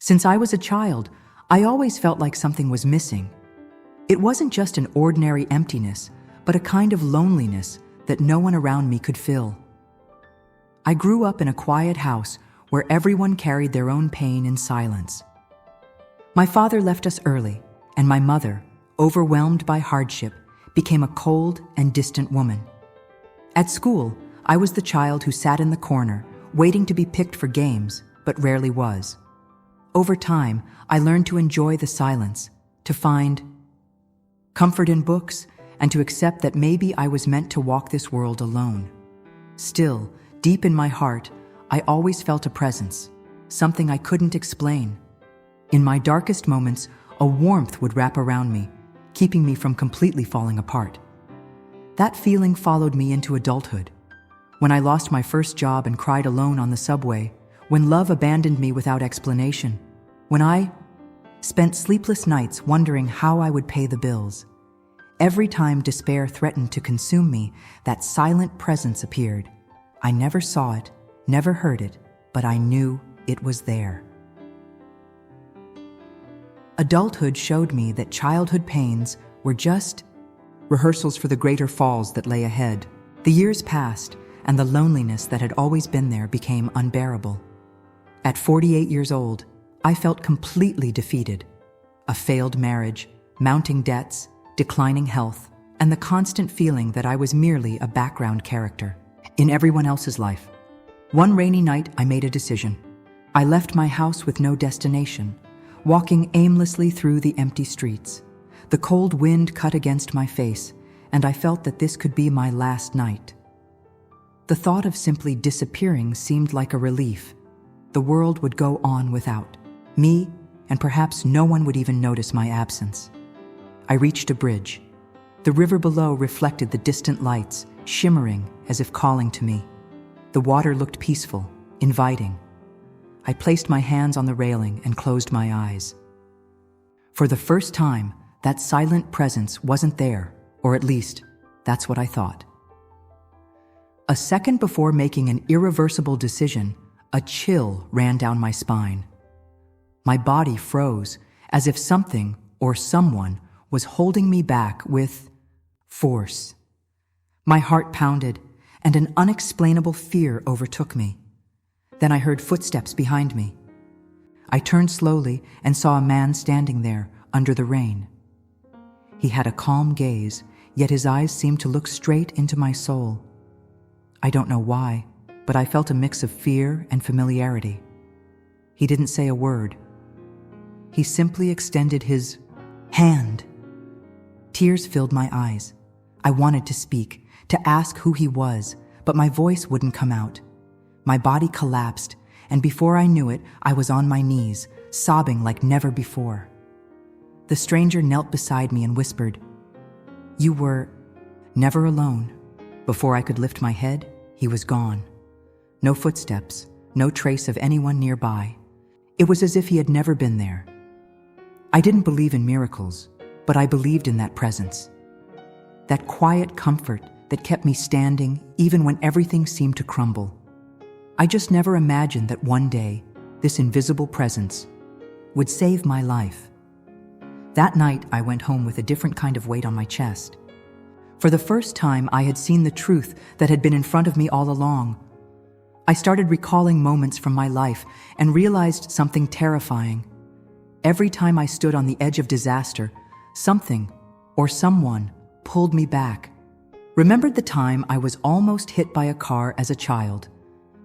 Since I was a child, I always felt like something was missing. It wasn't just an ordinary emptiness, but a kind of loneliness that no one around me could fill. I grew up in a quiet house where everyone carried their own pain in silence. My father left us early, and my mother, overwhelmed by hardship, became a cold and distant woman. At school, I was the child who sat in the corner, waiting to be picked for games, but rarely was. Over time, I learned to enjoy the silence, to find comfort in books, and to accept that maybe I was meant to walk this world alone. Still, deep in my heart, I always felt a presence, something I couldn't explain. In my darkest moments, a warmth would wrap around me, keeping me from completely falling apart. That feeling followed me into adulthood. When I lost my first job and cried alone on the subway, when love abandoned me without explanation, when I spent sleepless nights wondering how I would pay the bills. Every time despair threatened to consume me, that silent presence appeared. I never saw it, never heard it, but I knew it was there. Adulthood showed me that childhood pains were just rehearsals for the greater falls that lay ahead. The years passed, and the loneliness that had always been there became unbearable. At 48 years old, I felt completely defeated. A failed marriage, mounting debts, declining health, and the constant feeling that I was merely a background character in everyone else's life. One rainy night, I made a decision. I left my house with no destination, walking aimlessly through the empty streets. The cold wind cut against my face, and I felt that this could be my last night. The thought of simply disappearing seemed like a relief. The world would go on without me, and perhaps no one would even notice my absence. I reached a bridge. The river below reflected the distant lights, shimmering as if calling to me. The water looked peaceful, inviting. I placed my hands on the railing and closed my eyes. For the first time, that silent presence wasn't there, or at least, that's what I thought. A second before making an irreversible decision, a chill ran down my spine. My body froze, as if something or someone was holding me back with force. My heart pounded, and an unexplainable fear overtook me. Then I heard footsteps behind me. I turned slowly and saw a man standing there under the rain. He had a calm gaze, yet his eyes seemed to look straight into my soul. I don't know why, but I felt a mix of fear and familiarity. He didn't say a word. He simply extended his hand. Tears filled my eyes. I wanted to speak, to ask who he was, but my voice wouldn't come out. My body collapsed, and before I knew it, I was on my knees, sobbing like never before. The stranger knelt beside me and whispered, "You were never alone." Before I could lift my head, he was gone. No footsteps, no trace of anyone nearby. It was as if he had never been there. I didn't believe in miracles, but I believed in that presence. That quiet comfort that kept me standing even when everything seemed to crumble. I just never imagined that one day, this invisible presence would save my life. That night, I went home with a different kind of weight on my chest. For the first time, I had seen the truth that had been in front of me all along. I started recalling moments from my life and realized something terrifying. Every time I stood on the edge of disaster, something or someone pulled me back. Remembered the time I was almost hit by a car as a child,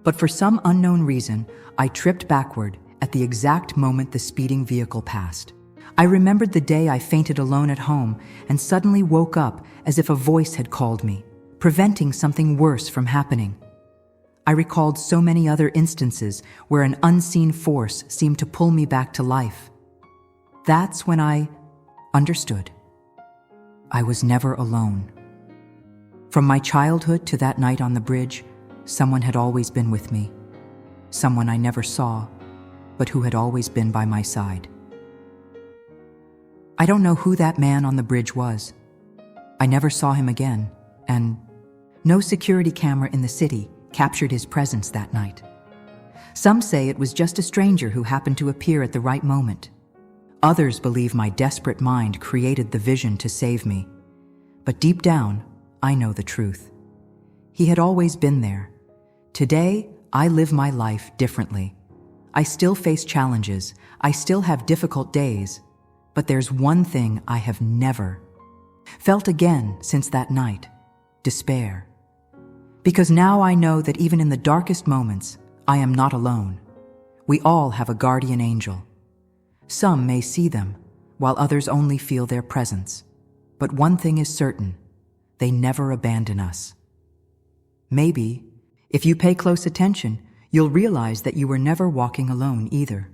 but for some unknown reason, I tripped backward at the exact moment the speeding vehicle passed. I remembered the day I fainted alone at home and suddenly woke up as if a voice had called me, preventing something worse from happening. I recalled so many other instances where an unseen force seemed to pull me back to life. That's when I understood. I was never alone. From my childhood to that night on the bridge, someone had always been with me. Someone I never saw, but who had always been by my side. I don't know who that man on the bridge was. I never saw him again, and no security camera in the city captured his presence that night. Some say it was just a stranger who happened to appear at the right moment. Others believe my desperate mind created the vision to save me. But deep down, I know the truth. He had always been there. Today, I live my life differently. I still face challenges. I still have difficult days. But there's one thing I have never felt again since that night: despair. Because now I know that even in the darkest moments, I am not alone. We all have a guardian angel. Some may see them, while others only feel their presence. But one thing is certain: they never abandon us. Maybe, if you pay close attention, you'll realize that you were never walking alone either.